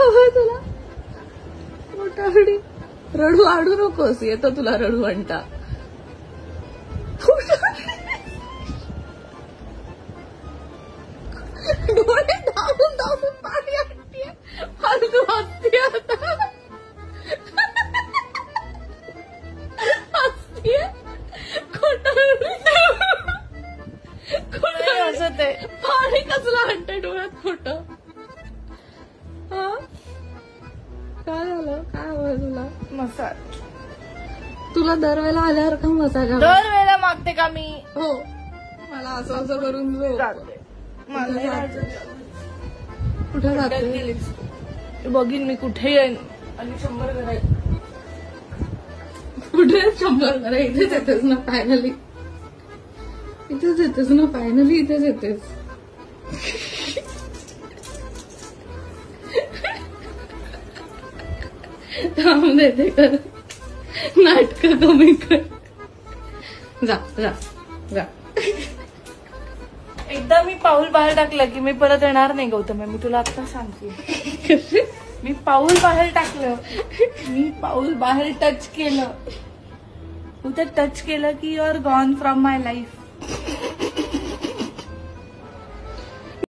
हवंय तुला? मोठावडी रडू आडू नकोस, येतो तुला रडू आणता. डोळे धावून धावून पाणी आणतीये, फालतू हसतीये आता. हसतीये खोटं हसत आहे. पाणी कसलं आणतंय डोळ्यात खोटं? काय झालं? काय हवंय तुला? मसाज. तुला दरवेळेला आल्यावर का मसाज? दरवेळेला मागते का मी? हो, मला असं असं करून जाते. कुठे जाते? बघीन मी कुठे येईन आणि 100 करायचं. कुठे 100 करा? इथेच येतेस ना फायनली? इथेच येतेस ना फायनली? इथेच येतेस. थांब देते कर, नाटक कमी कर. जा जा जा. एकदा मी पाऊल बाहेर टाकलं की मी परत येणार नाही गौतम. मी तुला आता सांगते. मी पाऊल बाहेर टाकलं, मी पाऊल बाहेर टच केलं, तू तर टच केलं की you are gone from my life.